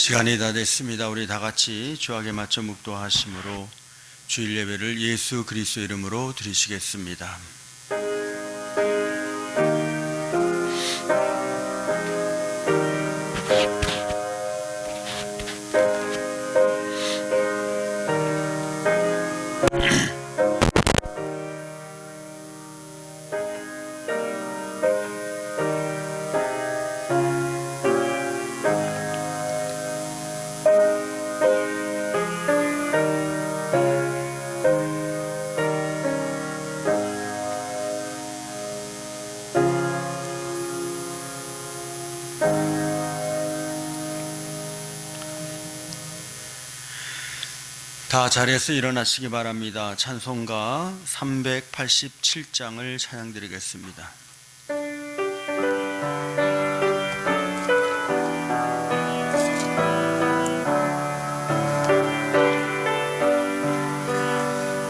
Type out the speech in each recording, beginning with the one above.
시간이 다 됐습니다. 우리 다 같이 주악에 맞춰 묵도하심으로 주일 예배를 예수 그리스도 이름으로 드리시겠습니다. 다 자리에서 일어나시기 바랍니다. 찬송가 387장을 찬양드리겠습니다.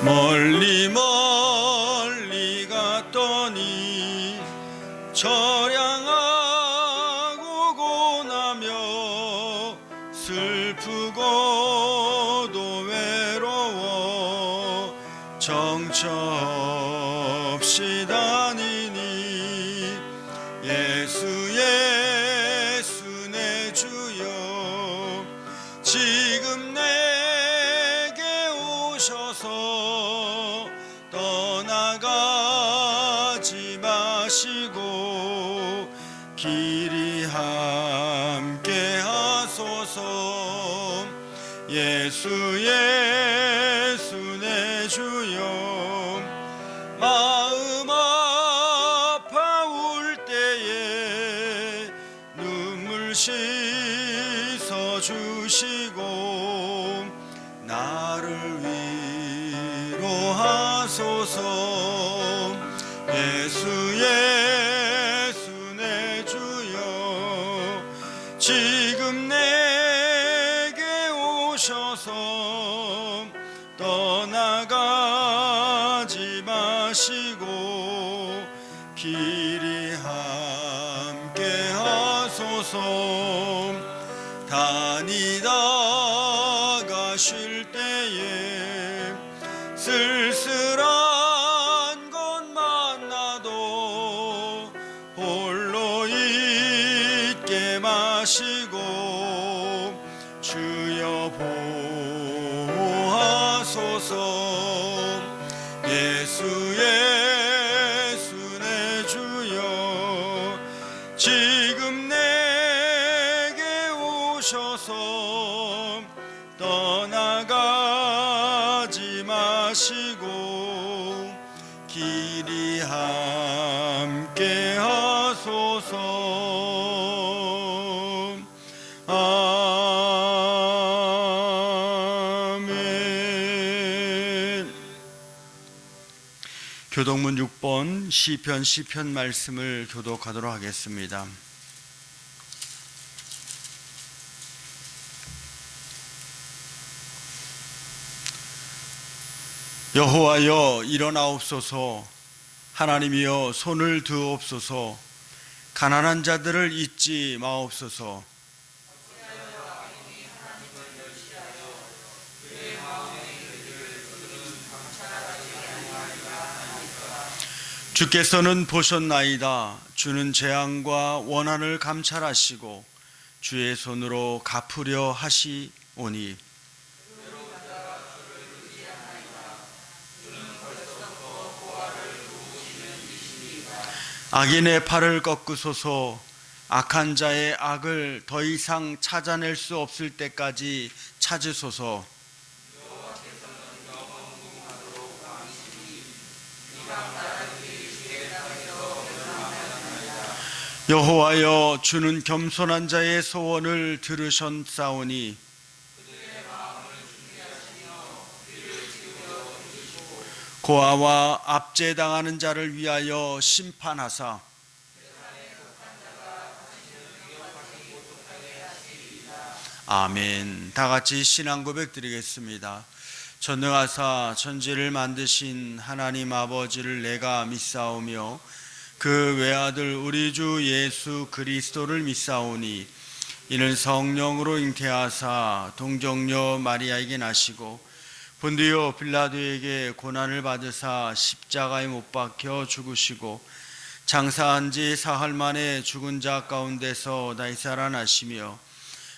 멀리 멀리 갔더니 처량하고 고나며 슬프고도 외로워 정처 없이 다니니 예수 예수 내 주여 지금 내게 오셔서 떠나가지 마시고 길이 함께 하소서. 예수 예수 내 주여 마음 아파올 때에 눈물 씻어 주시고 나를 위로하소서. 예수 예수 내 주여 지금 내게 오셔서 떠나가지 마시고 길이 함께 하소서. 다니다가 쉴 때에 쓸쓸한 것 만나도 홀로 있게 마시고 주여 보호하소서. 예수 예수 내 주여 지금 내게 오셔서 떠나가지 마시고 길이 함께 하소서. 아멘. 교독문 6번 시편 말씀을 교독하도록 하겠습니다. 여호와여 일어나옵소서. 하나님이여 손을 드옵소서. 가난한 자들을 잊지 마옵소서. 주께서는 보셨나이다. 주는 재앙과 원한을 감찰하시고 주의 손으로 갚으려 하시오니 악인의 팔을 꺾으소서. 악한 자의 악을 더 이상 찾아낼 수 없을 때까지 찾으소서. 여호와여 주는 겸손한 자의 소원을 들으셨사오니 고아와 압제당하는 자를 위하여 심판하사 아멘. 다 같이 신앙 고백 드리겠습니다. 전능하사 천지를 만드신 하나님 아버지를 내가 믿사오며 그 외아들 우리 주 예수 그리스도를 믿사오니 이는 성령으로 잉태하사 동정녀 마리아에게 나시고 본디오 빌라도에게 고난을 받으사 십자가에 못 박혀 죽으시고 장사한 지 사흘 만에 죽은 자 가운데서 다시 살아나시며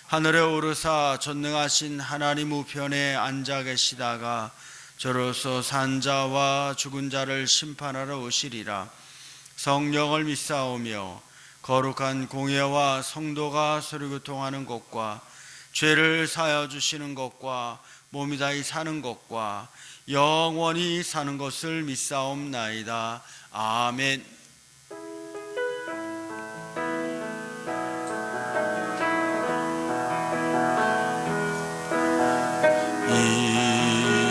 하늘에 오르사 전능하신 하나님 우편에 앉아 계시다가 저로서 산 자와 죽은 자를 심판하러 오시리라. 성령을 믿사오며 거룩한 공예와 성도가 서로교통하는 것과 죄를 사하여 주시는 것과 몸이 다히 사는 것과 영원히 사는 것을 믿사옵나이다. 아멘.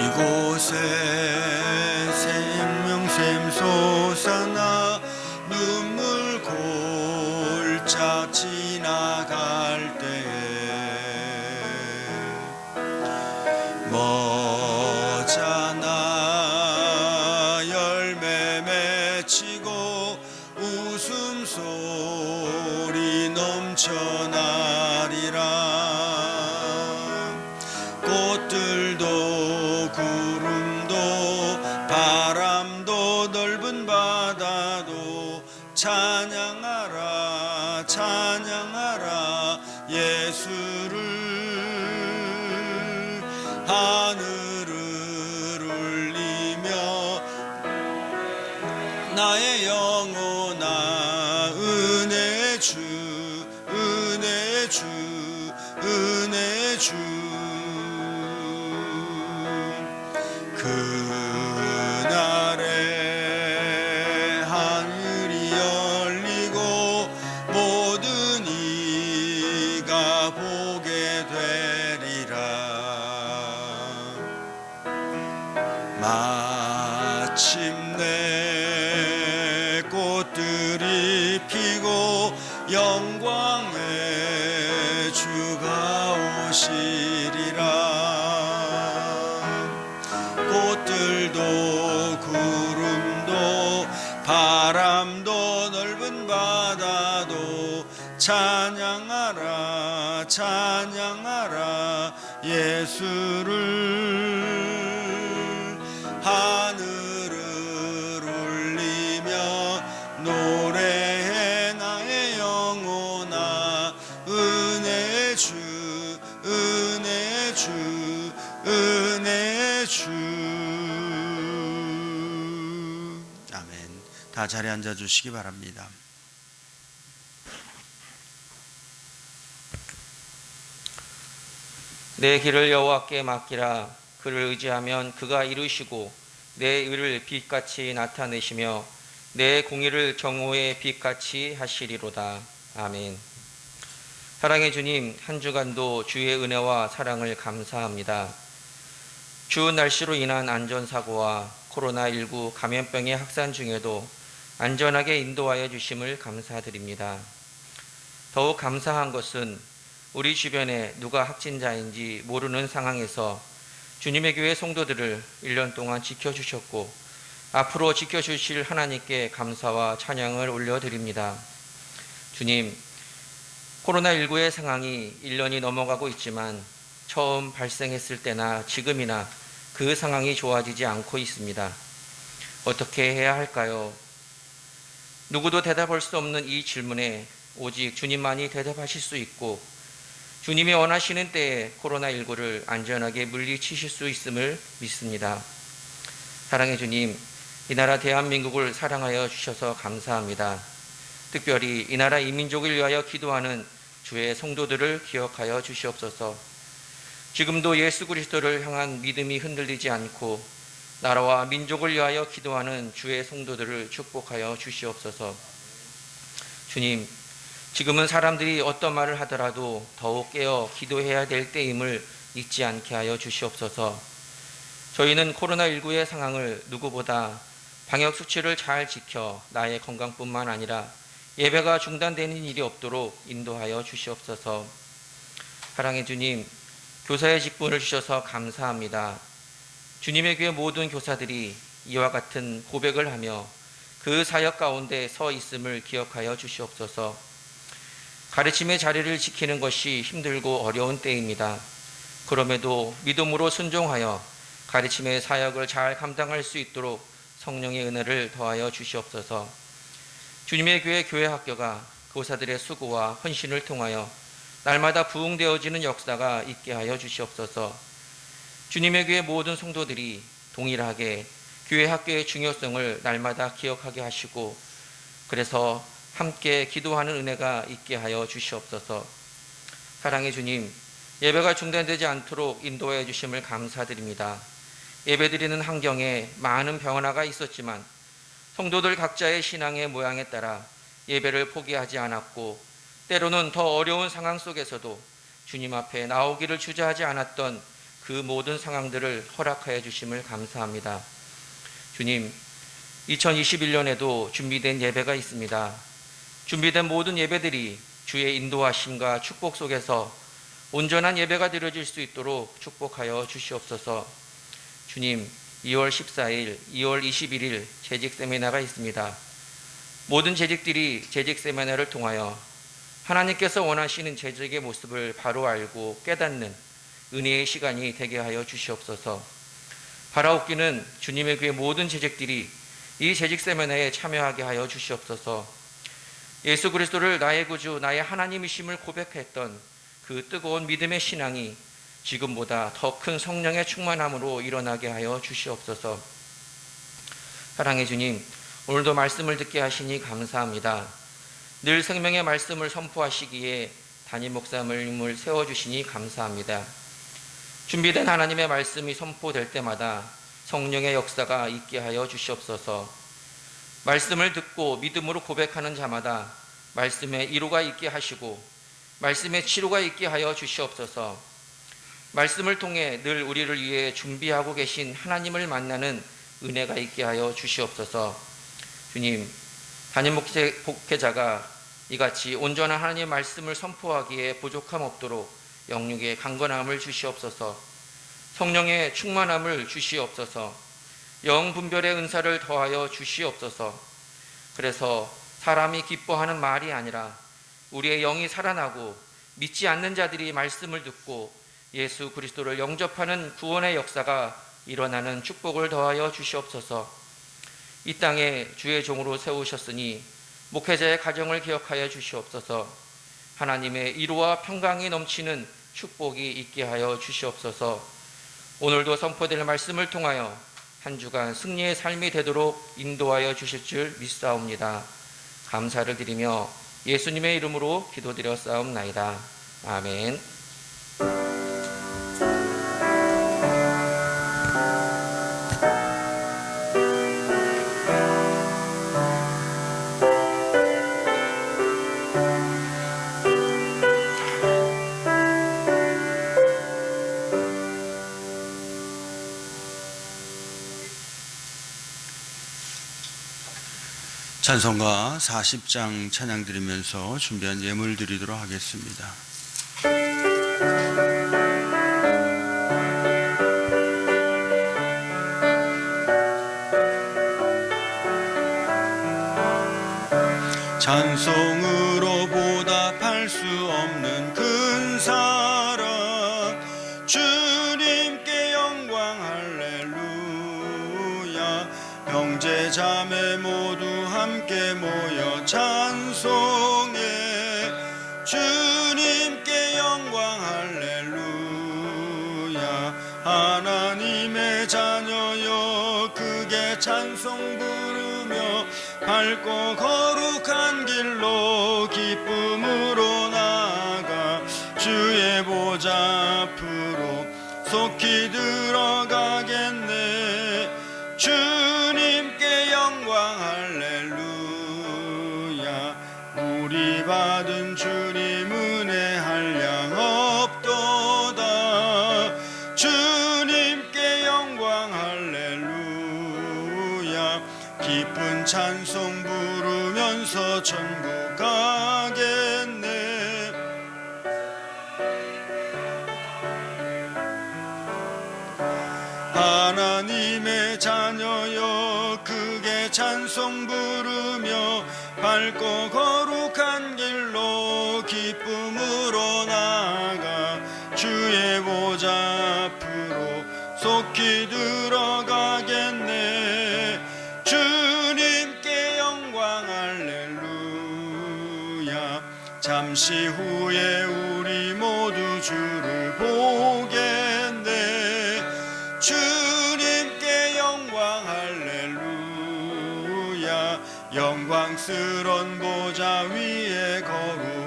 이곳에 생명샘 솟아나 눈물 골짝 지나갈 때에 머자나 열매 맺히고 웃음소리 넘쳐나리라. 꽃들도 구름도 바람도 넓은 바다도 찬양하라 찬양하라 예수를. 하늘을 울리며 나의 영혼아 은혜 주 은혜 주 은혜 주. 그날에 하늘이 열리고 모든 이가 보게 되리라. 마침내 꽃들이 피고 영광의 주가 오시리라. 꽃들도 구름도 바람도 넓은 바다도 찬양하라 찬양하라 예수를. 하늘을 울리며 노래해 나의 영혼아 은혜 주 은혜 주 은혜 주. 아멘. 다 자리에 앉아 주시기 바랍니다. 내 길을 여호와께 맡기라. 그를 의지하면 그가 이루시고 내 의를 빛같이 나타내시며 내 공의를 경호의 빛같이 하시리로다. 아멘. 사랑의 주님, 한 주간도 주의 은혜와 사랑을 감사합니다. 추운 날씨로 인한 안전사고와 코로나19 감염병의 확산 중에도 안전하게 인도하여 주심을 감사드립니다. 더욱 감사한 것은 우리 주변에 누가 확진자인지 모르는 상황에서 주님의 교회 성도들을 1년 동안 지켜주셨고 앞으로 지켜주실 하나님께 감사와 찬양을 올려드립니다. 주님, 코로나19의 상황이 1년이 넘어가고 있지만 처음 발생했을 때나 지금이나 그 상황이 좋아지지 않고 있습니다. 어떻게 해야 할까요? 누구도 대답할 수 없는 이 질문에 오직 주님만이 대답하실 수 있고 주님이 원하시는 때에 코로나19를 안전하게 물리치실 수 있음을 믿습니다. 사랑의 주님, 이 나라 대한민국을 사랑하여 주셔서 감사합니다. 특별히 이 나라 이 민족을 위하여 기도하는 주의 성도들을 기억하여 주시옵소서. 지금도 예수 그리스도를 향한 믿음이 흔들리지 않고 나라와 민족을 위하여 기도하는 주의 성도들을 축복하여 주시옵소서. 주님, 지금은 사람들이 어떤 말을 하더라도 더욱 깨어 기도해야 될 때임을 잊지 않게 하여 주시옵소서. 저희는 코로나19의 상황을 누구보다 방역수칙을 잘 지켜 나의 건강뿐만 아니라 예배가 중단되는 일이 없도록 인도하여 주시옵소서. 사랑의 주님, 교사의 직분을 주셔서 감사합니다. 주님의 교회 모든 교사들이 이와 같은 고백을 하며 그 사역 가운데 서 있음을 기억하여 주시옵소서. 가르침의 자리를 지키는 것이 힘들고 어려운 때입니다. 그럼에도 믿음으로 순종하여 가르침의 사역을 잘 감당할 수 있도록 성령의 은혜를 더하여 주시옵소서. 주님의 교회 학교가 교사들의 수고와 헌신을 통하여 날마다 부흥되어지는 역사가 있게 하여 주시옵소서. 주님의 교회 모든 성도들이 동일하게 교회 학교의 중요성을 날마다 기억하게 하시고 그래서 함께 기도하는 은혜가 있게 하여 주시옵소서. 사랑의 주님, 예배가 중단되지 않도록 인도하여 주심을 감사드립니다. 예배드리는 환경에 많은 변화가 있었지만 성도들 각자의 신앙의 모양에 따라 예배를 포기하지 않았고 때로는 더 어려운 상황 속에서도 주님 앞에 나오기를 주저하지 않았던 그 모든 상황들을 허락하여 주심을 감사합니다. 주님, 2021년에도 준비된 예배가 있습니다. 준비된 모든 예배들이 주의 인도하심과 축복 속에서 온전한 예배가 드려질 수 있도록 축복하여 주시옵소서. 주님, 2월 14일, 2월 21일 재직 세미나가 있습니다. 모든 재직들이 재직 세미나를 통하여 하나님께서 원하시는 재직의 모습을 바로 알고 깨닫는 은혜의 시간이 되게 하여 주시옵소서. 바라옵기는 주님의 교회 모든 재직들이 이 재직 세미나에 참여하게 하여 주시옵소서. 예수 그리스도를 나의 구주, 나의 하나님이심을 고백했던 그 뜨거운 믿음의 신앙이 지금보다 더 큰 성령의 충만함으로 일어나게 하여 주시옵소서. 사랑의 주님, 오늘도 말씀을 듣게 하시니 감사합니다. 늘 생명의 말씀을 선포하시기에 담임 목사님을 세워주시니 감사합니다. 준비된 하나님의 말씀이 선포될 때마다 성령의 역사가 있게 하여 주시옵소서. 말씀을 듣고 믿음으로 고백하는 자마다 말씀의 이루가 있게 하시고 말씀의 치료가 있게 하여 주시옵소서. 말씀을 통해 늘 우리를 위해 준비하고 계신 하나님을 만나는 은혜가 있게 하여 주시옵소서. 주님, 담임 목회자가 이같이 온전한 하나님의 말씀을 선포하기에 부족함 없도록 영육의 강건함을 주시옵소서. 성령의 충만함을 주시옵소서. 영 분별의 은사를 더하여 주시옵소서. 그래서 사람이 기뻐하는 말이 아니라 우리의 영이 살아나고 믿지 않는 자들이 말씀을 듣고 예수 그리스도를 영접하는 구원의 역사가 일어나는 축복을 더하여 주시옵소서. 이 땅에 주의 종으로 세우셨으니 목회자의 가정을 기억하여 주시옵소서. 하나님의 이루와 평강이 넘치는 축복이 있게 하여 주시옵소서. 오늘도 선포될 말씀을 통하여 한 주간 승리의 삶이 되도록 인도하여 주실 줄 믿사옵니다. 감사를 드리며 예수님의 이름으로 기도드렸사옵나이다. 아멘. 찬송가 40장 찬양 드리면서 준비한 예물 드리도록 하겠습니다. 찬송으로 보답할 수 없는 큰 사랑, 주님께 영광 할렐루야. 형제 자매 모두 함께 모여 찬송해. 주님께 영광 할렐루야. 하나님의 자녀여 크게 찬송 부르며 밝고 거룩한 길로 기쁨으로 나아가 주의 보좌 앞으로 속히 들어가겠네. 주님께 영광 할렐루야. 우리 받은 주님 은혜 한량 없도다. 주님께 영광 할렐루야. 기쁜 찬송 부르면서 천국 가겠네. 하나님의 자녀여 크게 찬송 부르며 밝고 거룩한 길로 주의 보좌 앞으로 속히 들어가겠네. 주님께 영광 할렐루야. 잠시 후에 우리 모두 주를 보겠네. 주님께 영광 할렐루야. 영광스런 보좌 위에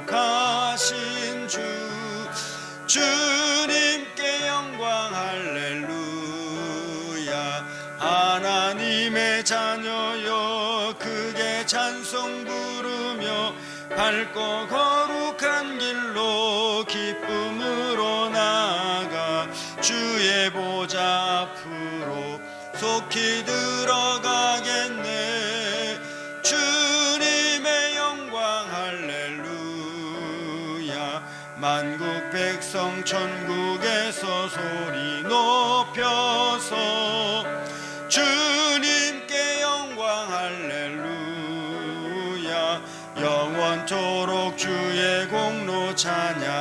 거룩하신 주, 주님께 영광 할렐루야. 하나님의 자녀여 크게 찬송 부르며 밝고 거룩한 길로 기쁨으로 나아가 주의 보좌 앞으로 속히 들어가겠네. 주님의 영광 할렐루야. 만국 백성 천국에서 소리 높여서 주님께 영광 할렐루야. 영원토록 주의 공로 찬양하겠네.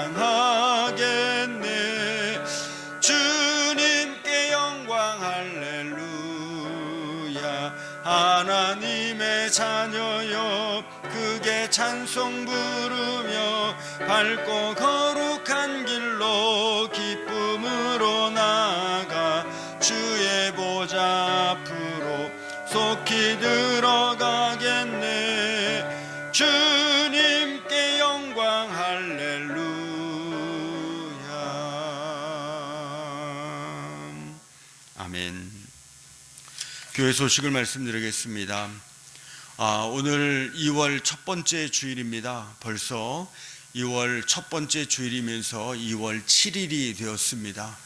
주님께 영광 할렐루야. 하나님의 자녀여 크게 찬송 부르며 밝고 거룩한 길로 기쁨으로 나아가 주의 보좌 앞으로 속히 들어가겠네. 주님께 영광 할렐루야. 아멘. 교회 소식을 말씀드리겠습니다. 오늘 2월 첫 번째 주일입니다. 벌써 2월 첫 번째 주일이면서 2월 7일이 되었습니다.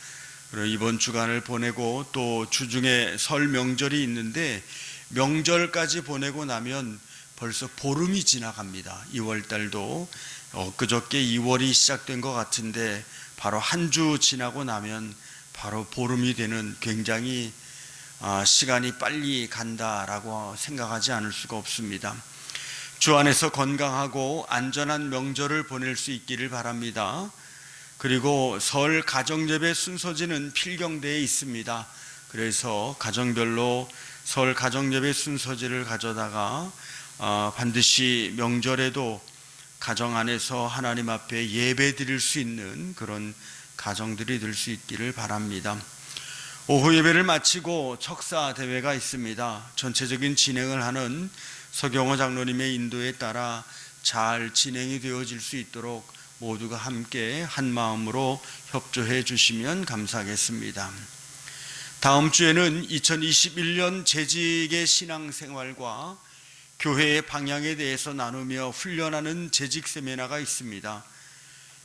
그리고 이번 주간을 보내고 또 주중에 설 명절이 있는데 명절까지 보내고 나면 벌써 보름이 지나갑니다. 2월 달도 엊그저께 2월이 시작된 것 같은데 바로 한 주 지나고 나면 바로 보름이 되는, 굉장히 시간이 빨리 간다라고 생각하지 않을 수가 없습니다. 주 안에서 건강하고 안전한 명절을 보낼 수 있기를 바랍니다. 그리고 설 가정예배 순서지는 필경대에 있습니다. 그래서 가정별로 설 가정예배 순서지를 가져다가 반드시 명절에도 가정 안에서 하나님 앞에 예배 드릴 수 있는 그런 가정들이 될 수 있기를 바랍니다. 오후 예배를 마치고 척사 대회가 있습니다. 전체적인 진행을 하는 서경호 장로님의 인도에 따라 잘 진행이 되어질 수 있도록 모두가 함께 한 마음으로 협조해 주시면 감사하겠습니다. 다음 주에는 2021년 재직의 신앙생활과 교회의 방향에 대해서 나누며 훈련하는 재직 세미나가 있습니다.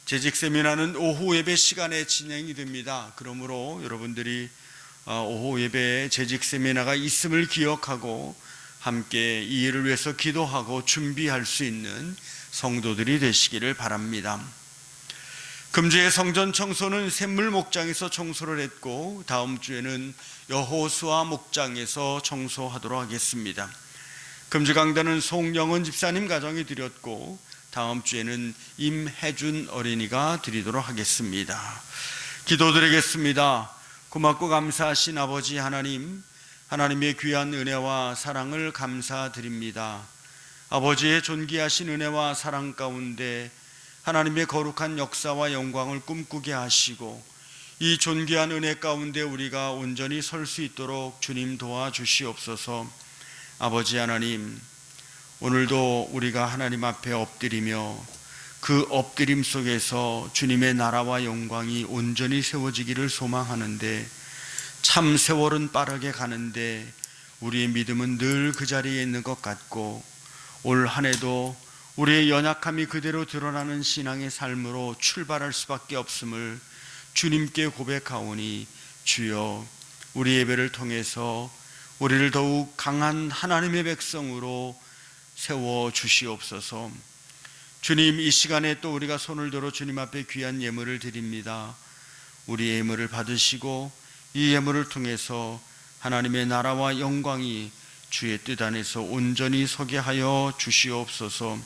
재직 세미나는 오후 예배 시간에 진행이 됩니다. 그러므로 여러분들이 오후 예배에 재직 세미나가 있음을 기억하고 함께 이 일을 위해서 기도하고 준비할 수 있는 성도들이 되시기를 바랍니다. 금주의 성전 청소는 샘물 목장에서 청소를 했고 다음 주에는 여호수아 목장에서 청소하도록 하겠습니다. 금주 강단은 송영은 집사님 가정이 드렸고 다음 주에는 임혜준 어린이가 드리도록 하겠습니다. 기도드리겠습니다. 고맙고 감사하신 아버지 하나님, 하나님의 귀한 은혜와 사랑을 감사드립니다. 아버지의 존귀하신 은혜와 사랑 가운데 하나님의 거룩한 역사와 영광을 꿈꾸게 하시고 이 존귀한 은혜 가운데 우리가 온전히 설 수 있도록 주님 도와주시옵소서. 아버지 하나님, 오늘도 우리가 하나님 앞에 엎드리며 그 엎드림 속에서 주님의 나라와 영광이 온전히 세워지기를 소망하는데 참 세월은 빠르게 가는데 우리의 믿음은 늘 그 자리에 있는 것 같고 올 한 해도 우리의 연약함이 그대로 드러나는 신앙의 삶으로 출발할 수밖에 없음을 주님께 고백하오니 주여 우리 예배를 통해서 우리를 더욱 강한 하나님의 백성으로 세워주시옵소서. 주님, 이 시간에 또 우리가 손을 들어 주님 앞에 귀한 예물을 드립니다. 우리의 예물을 받으시고 이 예물을 통해서 하나님의 나라와 영광이 주의 뜻 안에서 온전히 서게 하여 주시옵소서.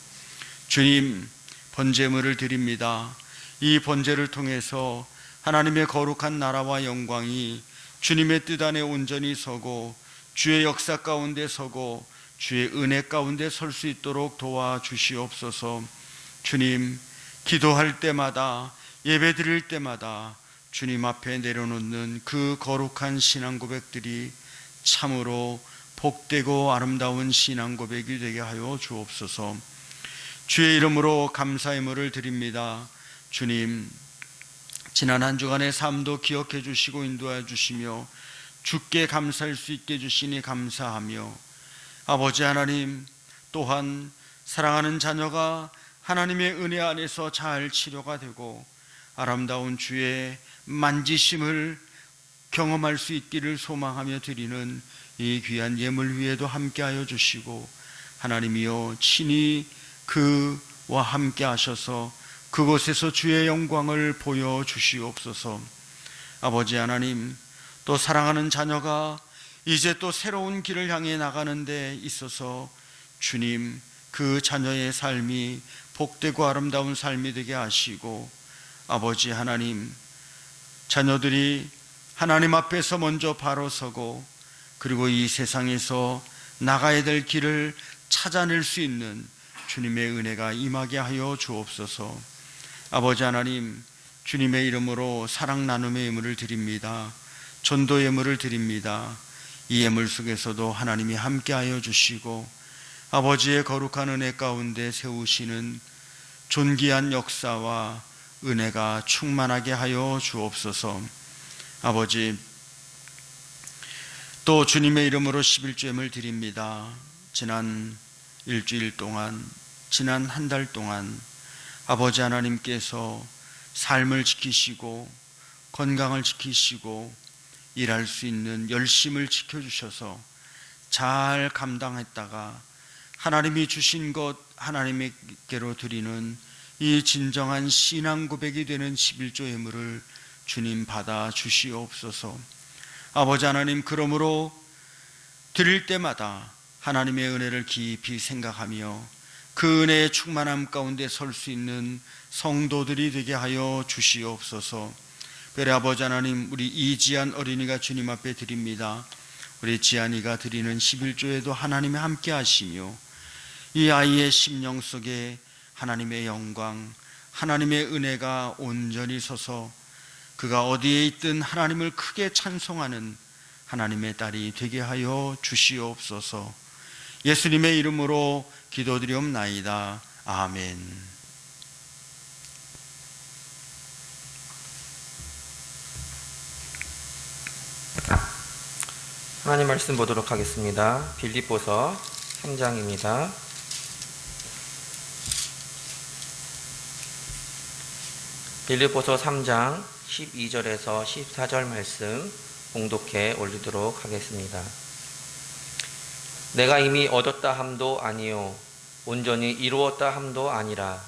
주님, 번제물을 드립니다. 이 번제를 통해서 하나님의 거룩한 나라와 영광이 주님의 뜻 안에 온전히 서고 주의 역사 가운데 서고 주의 은혜 가운데 설 수 있도록 도와주시옵소서. 주님, 기도할 때마다 예배 드릴 때마다 주님 앞에 내려놓는 그 거룩한 신앙 고백들이 참으로 복되고 아름다운 신앙 고백이 되게 하여 주옵소서. 주의 이름으로 감사의 물을 드립니다. 주님, 지난 한 주간의 삶도 기억해 주시고 인도해 주시며 주께 감사할 수 있게 해주시니 감사하며, 아버지 하나님, 또한 사랑하는 자녀가 하나님의 은혜 안에서 잘 치료가 되고 아름다운 주의 만지심을 경험할 수 있기를 소망하며 드리는 이 귀한 예물 위에도 함께하여 주시고, 하나님이여 친히 그와 함께 하셔서 그곳에서 주의 영광을 보여주시옵소서. 아버지 하나님, 또 사랑하는 자녀가 이제 또 새로운 길을 향해 나가는 데 있어서 주님, 그 자녀의 삶이 복되고 아름다운 삶이 되게 하시고, 아버지 하나님, 자녀들이 하나님 앞에서 먼저 바로 서고 그리고 이 세상에서 나가야 될 길을 찾아낼 수 있는 주님의 은혜가 임하게 하여 주옵소서. 아버지 하나님, 주님의 이름으로 사랑 나눔의 예물을 드립니다. 전도 예물을 드립니다. 이 예물 속에서도 하나님이 함께하여 주시고 아버지의 거룩한 은혜 가운데 세우시는 존귀한 역사와 은혜가 충만하게 하여 주옵소서. 아버지, 또 주님의 이름으로 11조 예물 드립니다. 지난 일주일 동안, 지난 한 달 동안 아버지 하나님께서 삶을 지키시고 건강을 지키시고 일할 수 있는 열심을 지켜주셔서 잘 감당했다가 하나님이 주신 것 하나님께로 드리는 이 진정한 신앙 고백이 되는 11조 예물을 주님 받아 주시옵소서. 아버지 하나님, 그러므로 드릴 때마다 하나님의 은혜를 깊이 생각하며 그 은혜의 충만함 가운데 설 수 있는 성도들이 되게 하여 주시옵소서. 별의 아버지 하나님, 우리 이지안 어린이가 주님 앞에 드립니다. 우리 지안이가 드리는 11조에도 하나님이 함께 하시며 이 아이의 심령 속에 하나님의 영광, 하나님의 은혜가 온전히 서서 그가 어디에 있든 하나님을 크게 찬송하는 하나님의 딸이 되게 하여 주시옵소서. 예수님의 이름으로 기도드리옵나이다. 아멘. 하나님 말씀 보도록 하겠습니다. 빌립보서 3장입니다. 빌립보서 3장 12절에서 14절 말씀 봉독해 올리도록 하겠습니다. 내가 이미 얻었다 함도 아니요 온전히 이루었다 함도 아니라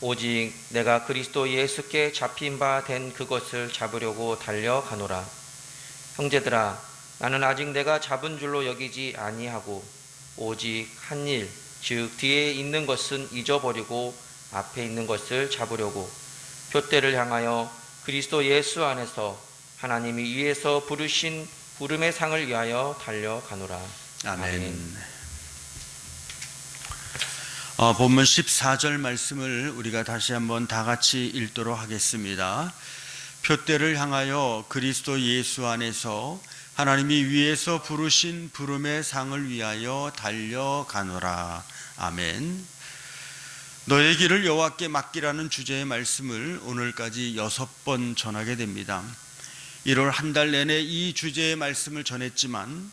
오직 내가 그리스도 예수께 잡힌 바 된 그것을 잡으려고 달려가노라. 형제들아, 나는 아직 내가 잡은 줄로 여기지 아니하고 오직 한 일, 즉 뒤에 있는 것은 잊어버리고 앞에 있는 것을 잡으려고 표대를 향하여 그리스도 예수 안에서 하나님이 위에서 부르신 부름의 상을 위하여 달려가노라. 아멘. 본문 14절 말씀을 우리가 다시 한번 다 같이 읽도록 하겠습니다. 표대를 향하여 그리스도 예수 안에서 하나님이 위에서 부르신 부름의 상을 위하여 달려가노라. 아멘. 너의 길을 여호와께 맡기라는 주제의 말씀을 오늘까지 6번 전하게 됩니다. 1월 한 달 내내 이 주제의 말씀을 전했지만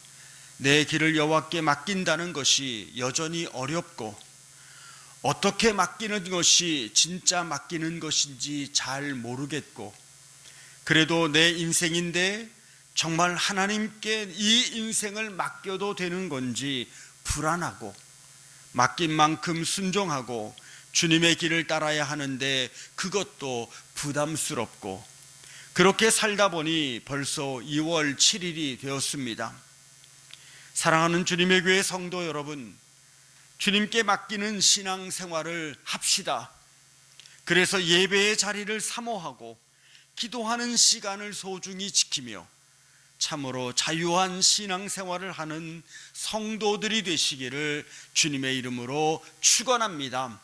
내 길을 여호와께 맡긴다는 것이 여전히 어렵고 어떻게 맡기는 것이 진짜 맡기는 것인지 잘 모르겠고, 그래도 내 인생인데 정말 하나님께 이 인생을 맡겨도 되는 건지 불안하고 맡긴 만큼 순종하고 주님의 길을 따라야 하는데 그것도 부담스럽고, 그렇게 살다 보니 벌써 2월 7일이 되었습니다. 사랑하는 주님의 교회 성도 여러분, 주님께 맡기는 신앙생활을 합시다. 그래서 예배의 자리를 사모하고 기도하는 시간을 소중히 지키며 참으로 자유한 신앙생활을 하는 성도들이 되시기를 주님의 이름으로 축원합니다.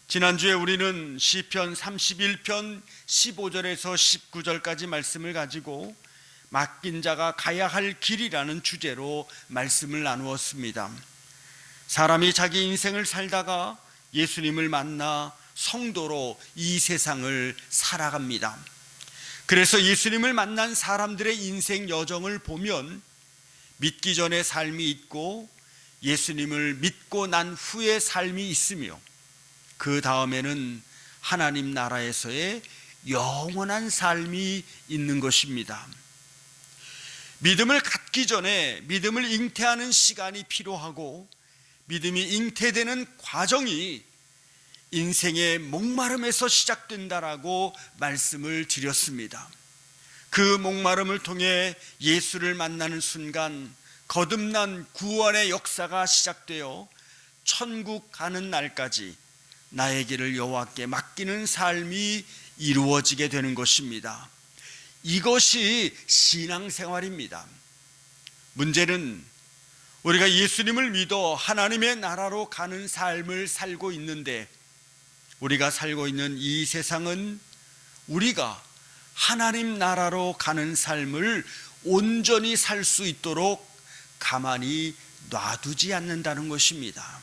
지난주에 우리는 시편 31편 15절에서 19절까지 말씀을 가지고 맡긴 자가 가야 할 길이라는 주제로 말씀을 나누었습니다. 사람이 자기 인생을 살다가 예수님을 만나 성도로 이 세상을 살아갑니다. 그래서 예수님을 만난 사람들의 인생 여정을 보면 믿기 전의 삶이 있고 예수님을 믿고 난 후의 삶이 있으며 그 다음에는 하나님 나라에서의 영원한 삶이 있는 것입니다. 믿음을 갖기 전에 믿음을 잉태하는 시간이 필요하고 믿음이 잉태되는 과정이 인생의 목마름에서 시작된다라고 말씀을 드렸습니다. 그 목마름을 통해 예수를 만나는 순간 거듭난 구원의 역사가 시작되어 천국 가는 날까지 나의 길을 여호와께 맡기는 삶이 이루어지게 되는 것입니다. 이것이 신앙생활입니다. 문제는 우리가 예수님을 믿어 하나님의 나라로 가는 삶을 살고 있는데 우리가 살고 있는 이 세상은 우리가 하나님 나라로 가는 삶을 온전히 살 수 있도록 가만히 놔두지 않는다는 것입니다.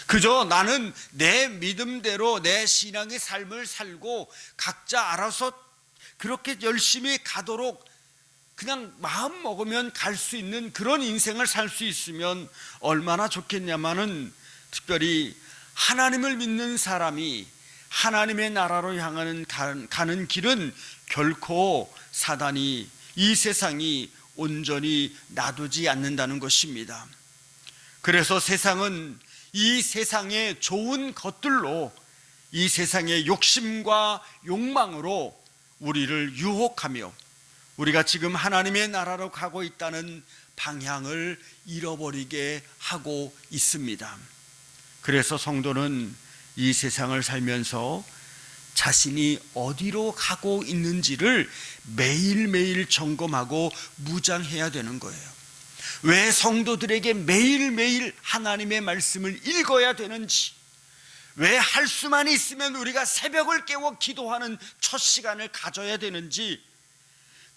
그저 나는 내 믿음대로 내 신앙의 삶을 살고 각자 알아서 그렇게 열심히 가도록 그냥 마음 먹으면 갈 수 있는 그런 인생을 살 수 있으면 얼마나 좋겠냐마는, 특별히 하나님을 믿는 사람이 하나님의 나라로 향하는 가는 길은 결코 사단이, 이 세상이 온전히 놔두지 않는다는 것입니다. 그래서 세상은 이 세상의 좋은 것들로, 이 세상의 욕심과 욕망으로 우리를 유혹하며 우리가 지금 하나님의 나라로 가고 있다는 방향을 잃어버리게 하고 있습니다. 그래서 성도는 이 세상을 살면서 자신이 어디로 가고 있는지를 매일매일 점검하고 무장해야 되는 거예요. 왜 성도들에게 매일매일 하나님의 말씀을 읽어야 되는지, 왜 할 수만 있으면 우리가 새벽을 깨워 기도하는 첫 시간을 가져야 되는지,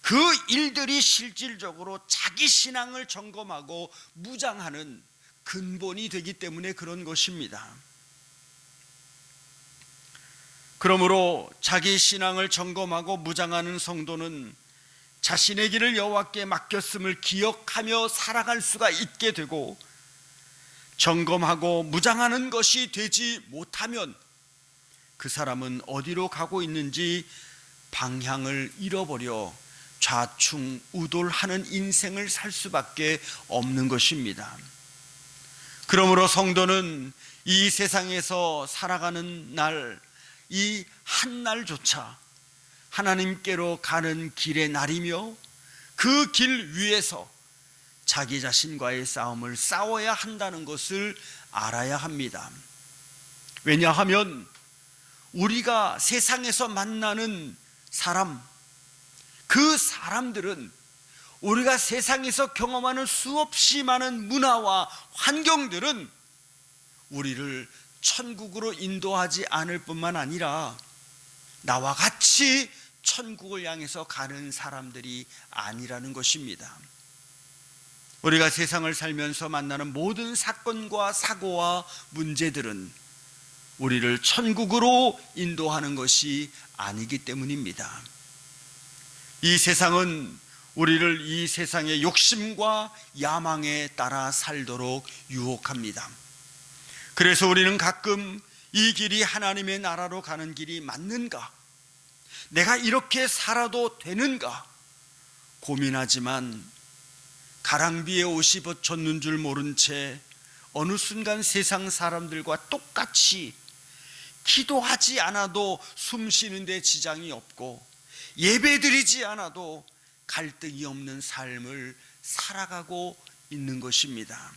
그 일들이 실질적으로 자기 신앙을 점검하고 무장하는 근본이 되기 때문에 그런 것입니다. 그러므로 자기 신앙을 점검하고 무장하는 성도는 자신의 길을 여호와께 맡겼음을 기억하며 살아갈 수가 있게 되고, 점검하고 무장하는 것이 되지 못하면 그 사람은 어디로 가고 있는지 방향을 잃어버려 좌충우돌하는 인생을 살 수밖에 없는 것입니다. 그러므로 성도는 이 세상에서 살아가는 날, 이 한 날조차 하나님께로 가는 길의 날이며 그 길 위에서 자기 자신과의 싸움을 싸워야 한다는 것을 알아야 합니다. 왜냐하면 우리가 세상에서 만나는 사람, 그 사람들은 우리가 세상에서 경험하는 수없이 많은 문화와 환경들은 우리를 천국으로 인도하지 않을 뿐만 아니라 나와 같이 천국을 향해서 가는 사람들이 아니라는 것입니다. 우리가 세상을 살면서 만나는 모든 사건과 사고와 문제들은 우리를 천국으로 인도하는 것이 아니기 때문입니다. 이 세상은 우리를 이 세상의 욕심과 야망에 따라 살도록 유혹합니다. 그래서 우리는 가끔 이 길이 하나님의 나라로 가는 길이 맞는가? 내가 이렇게 살아도 되는가? 고민하지만 가랑비에 옷이 벗겼는 줄 모른 채 어느 순간 세상 사람들과 똑같이 기도하지 않아도 숨 쉬는 데 지장이 없고 예배드리지 않아도 갈등이 없는 삶을 살아가고 있는 것입니다.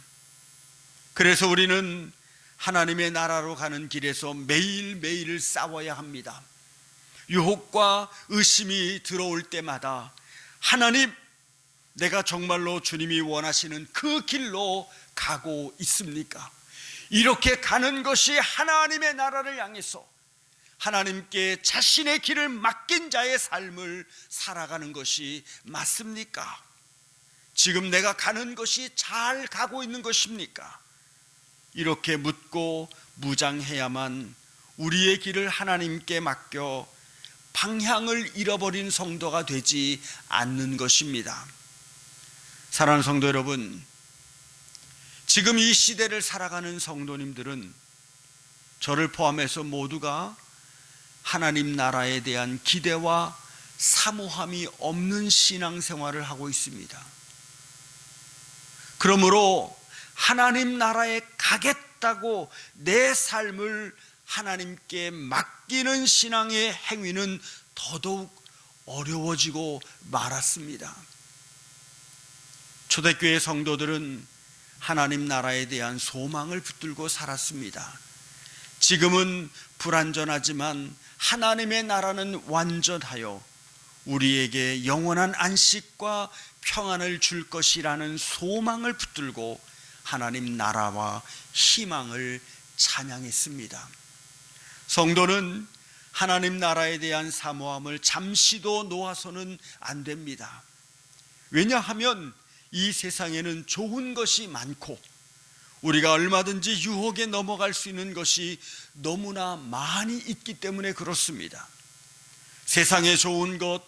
그래서 우리는 하나님의 나라로 가는 길에서 매일매일 싸워야 합니다. 유혹과 의심이 들어올 때마다 하나님, 내가 정말로 주님이 원하시는 그 길로 가고 있습니까? 이렇게 가는 것이 하나님의 나라를 향해서 하나님께 자신의 길을 맡긴 자의 삶을 살아가는 것이 맞습니까? 지금 내가 가는 것이 잘 가고 있는 것입니까? 이렇게 묻고 무장해야만 우리의 길을 하나님께 맡겨 방향을 잃어버린 성도가 되지 않는 것입니다. 사랑하는 성도 여러분, 지금 이 시대를 살아가는 성도님들은 저를 포함해서 모두가 하나님 나라에 대한 기대와 사모함이 없는 신앙생활을 하고 있습니다. 그러므로 하나님 나라에 가겠다고 내 삶을 하나님께 맡기는 신앙의 행위는 더더욱 어려워지고 말았습니다. 초대교회 성도들은 하나님 나라에 대한 소망을 붙들고 살았습니다. 지금은 불완전하지만 하나님의 나라는 완전하여 우리에게 영원한 안식과 평안을 줄 것이라는 소망을 붙들고 하나님 나라와 희망을 찬양했습니다. 성도는 하나님 나라에 대한 사모함을 잠시도 놓아서는 안 됩니다. 왜냐하면 이 세상에는 좋은 것이 많고 우리가 얼마든지 유혹에 넘어갈 수 있는 것이 너무나 많이 있기 때문에 그렇습니다. 세상에 좋은 것,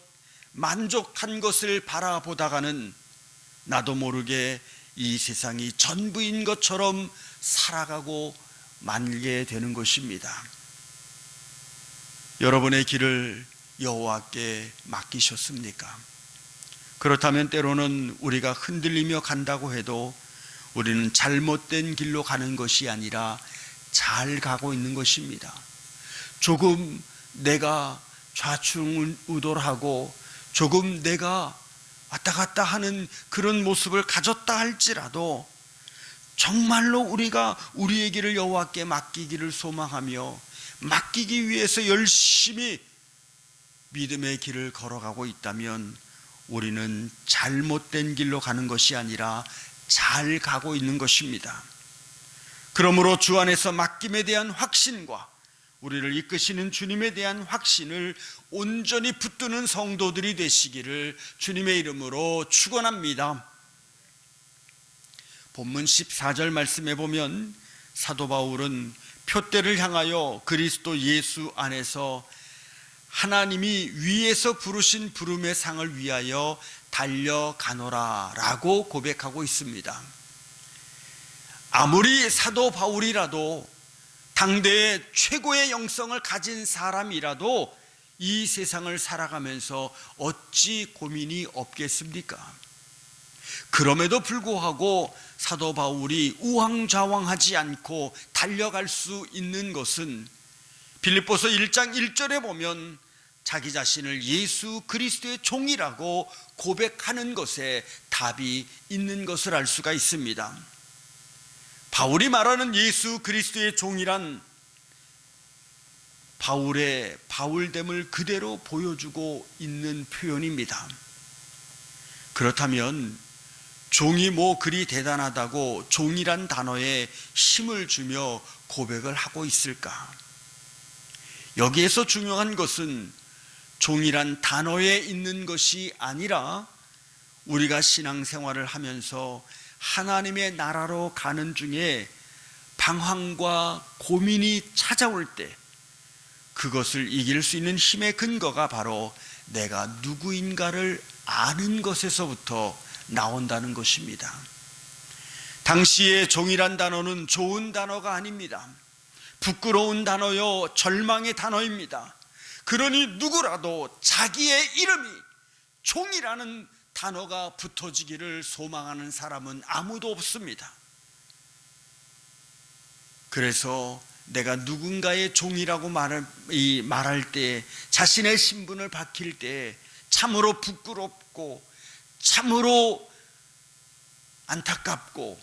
만족한 것을 바라보다가는 나도 모르게 이 세상이 전부인 것처럼 살아가고 말게 되는 것입니다. 여러분의 길을 여호와께 맡기셨습니까? 그렇다면 때로는 우리가 흔들리며 간다고 해도 우리는 잘못된 길로 가는 것이 아니라 잘 가고 있는 것입니다. 조금 내가 좌충우돌하고 조금 내가 왔다 갔다 하는 그런 모습을 가졌다 할지라도 정말로 우리가 우리의 길을 여호와께 맡기기를 소망하며 맡기기 위해서 열심히 믿음의 길을 걸어가고 있다면 우리는 잘못된 길로 가는 것이 아니라 잘 가고 있는 것입니다. 그러므로 주 안에서 맡김에 대한 확신과 우리를 이끄시는 주님에 대한 확신을 온전히 붙드는 성도들이 되시기를 주님의 이름으로 축원합니다. 본문 14절 말씀에 보면 사도 바울은 표대를 향하여 그리스도 예수 안에서 하나님이 위에서 부르신 부름의 상을 위하여 달려가노라 라고 고백하고 있습니다. 아무리 사도 바울이라도 당대의 최고의 영성을 가진 사람이라도 이 세상을 살아가면서 어찌 고민이 없겠습니까? 그럼에도 불구하고 사도 바울이 우왕좌왕하지 않고 달려갈 수 있는 것은 빌립보서 1장 1절에 보면 자기 자신을 예수 그리스도의 종이라고 고백하는 것에 답이 있는 것을 알 수가 있습니다. 바울이 말하는 예수 그리스도의 종이란 바울의 바울됨을 그대로 보여주고 있는 표현입니다. 그렇다면 종이 뭐 그리 대단하다고 종이란 단어에 힘을 주며 고백을 하고 있을까? 여기에서 중요한 것은 종이란 단어에 있는 것이 아니라 우리가 신앙생활을 하면서 하나님의 나라로 가는 중에 방황과 고민이 찾아올 때 그것을 이길 수 있는 힘의 근거가 바로 내가 누구인가를 아는 것에서부터 나온다는 것입니다. 당시의 종이란 단어는 좋은 단어가 아닙니다. 부끄러운 단어요, 절망의 단어입니다. 그러니 누구라도 자기의 이름이 종이라는 단어가 붙어지기를 소망하는 사람은 아무도 없습니다. 그래서 내가 누군가의 종이라고 말할 때, 자신의 신분을 밝힐 때 참으로 부끄럽고 참으로 안타깝고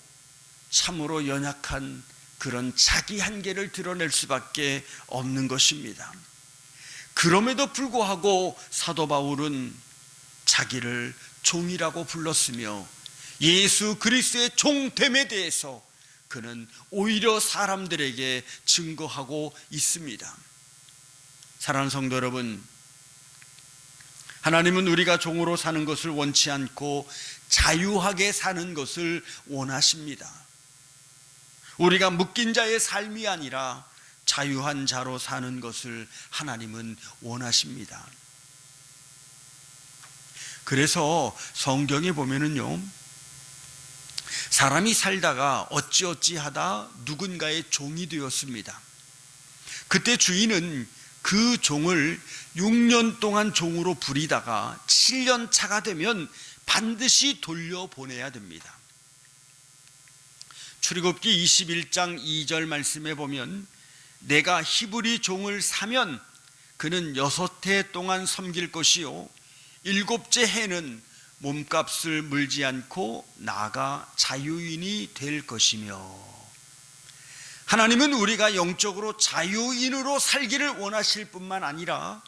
참으로 연약한 그런 자기 한계를 드러낼 수밖에 없는 것입니다. 그럼에도 불구하고 사도 바울은 자기를 종이라고 불렀으며 예수 그리스도의 종됨에 대해서 그는 오히려 사람들에게 증거하고 있습니다. 사랑하는 성도 여러분, 하나님은 우리가 종으로 사는 것을 원치 않고 자유하게 사는 것을 원하십니다. 우리가 묶인 자의 삶이 아니라 자유한 자로 사는 것을 하나님은 원하십니다. 그래서 성경에 보면은요, 사람이 살다가 어찌어찌하다 누군가의 종이 되었습니다. 그때 주인은 그 종을 6년 동안 종으로 부리다가 7년 차가 되면 반드시 돌려보내야 됩니다. 출애굽기 21장 2절 말씀에 보면 내가 히브리 종을 사면 그는 6해 동안 섬길 것이요 7째 해는 몸값을 물지 않고 나아가 자유인이 될 것이며, 하나님은 우리가 영적으로 자유인으로 살기를 원하실 뿐만 아니라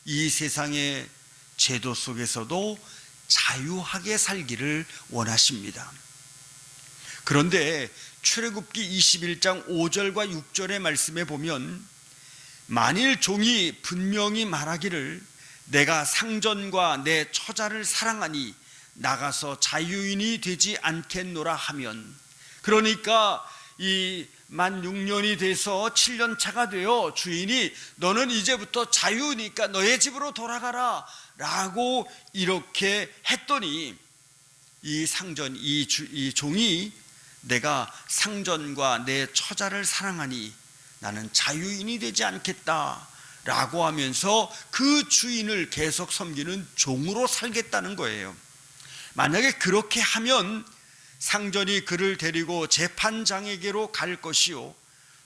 이 세상의 제도 속에서도 자유하게 살기를 원하십니다. 그런데 출애굽기 21장 5절과 6절의 말씀에 보면 만일 종이 분명히 말하기를 내가 상전과 내 처자를 사랑하니 나가서 자유인이 되지 않겠노라 하면, 그러니까 이 만 6년이 돼서 7년 차가 되어 주인이 너는 이제부터 자유니까 너의 집으로 돌아가라 라고 이렇게 했더니 이 상전, 이 종이 내가 상전과 내 처자를 사랑하니 나는 자유인이 되지 않겠다 라고 하면서 그 주인을 계속 섬기는 종으로 살겠다는 거예요. 만약에 그렇게 하면 상전이 그를 데리고 재판장에게로 갈 것이요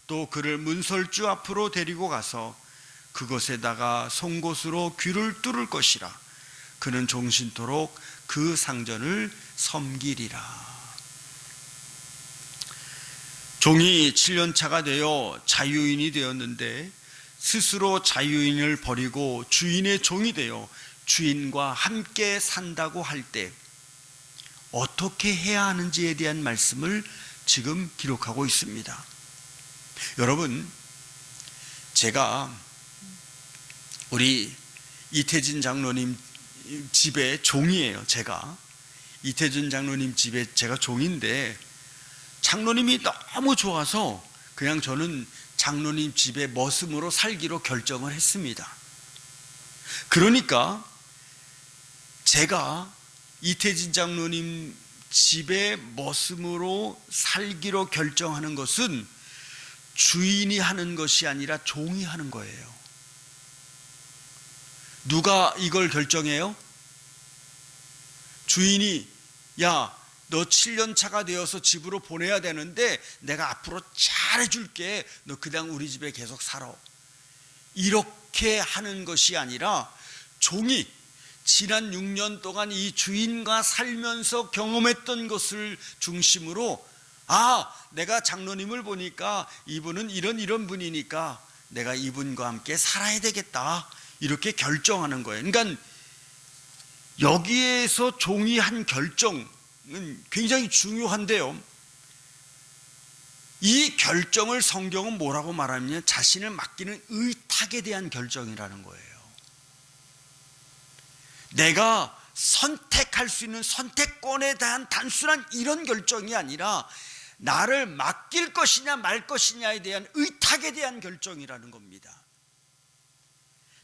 또 그를 문설주 앞으로 데리고 가서 그것에다가 송곳으로 귀를 뚫을 것이라. 그는 종신토록 그 상전을 섬기리라. 종이 7년 차가 되어 자유인이 되었는데 스스로 자유인을 버리고 주인의 종이 되어 주인과 함께 산다고 할 때 어떻게 해야 하는지에 대한 말씀을 지금 기록하고 있습니다. 여러분, 제가 우리 이태진 장로님 집에 종이에요. 제가 이태진 장로님 집에 제가 종인데 장로님이 너무 좋아서 그냥 저는 장로님 집에 머슴으로 살기로 결정을 했습니다. 그러니까 제가 이태진 장로님 집에 머슴으로 살기로 결정하는 것은 주인이 하는 것이 아니라 종이 하는 거예요. 누가 이걸 결정해요? 주인이 야, 너 7년 차가 되어서 집으로 보내야 되는데 내가 앞으로 잘해줄게. 너 그냥 우리 집에 계속 살아. 이렇게 하는 것이 아니라 종이 지난 6년 동안 이 주인과 살면서 경험했던 것을 중심으로 내가 장로님을 보니까 이분은 이런 분이니까 내가 이분과 함께 살아야 되겠다. 이렇게 결정하는 거예요. 그러니까 여기에서 종이 한 결정은 굉장히 중요한데요. 이 결정을 성경은 뭐라고 말하냐면 자신을 맡기는 의탁에 대한 결정이라는 거예요. 내가 선택할 수 있는 선택권에 대한 단순한 이런 결정이 아니라 나를 맡길 것이냐 말 것이냐에 대한 의탁에 대한 결정이라는 겁니다.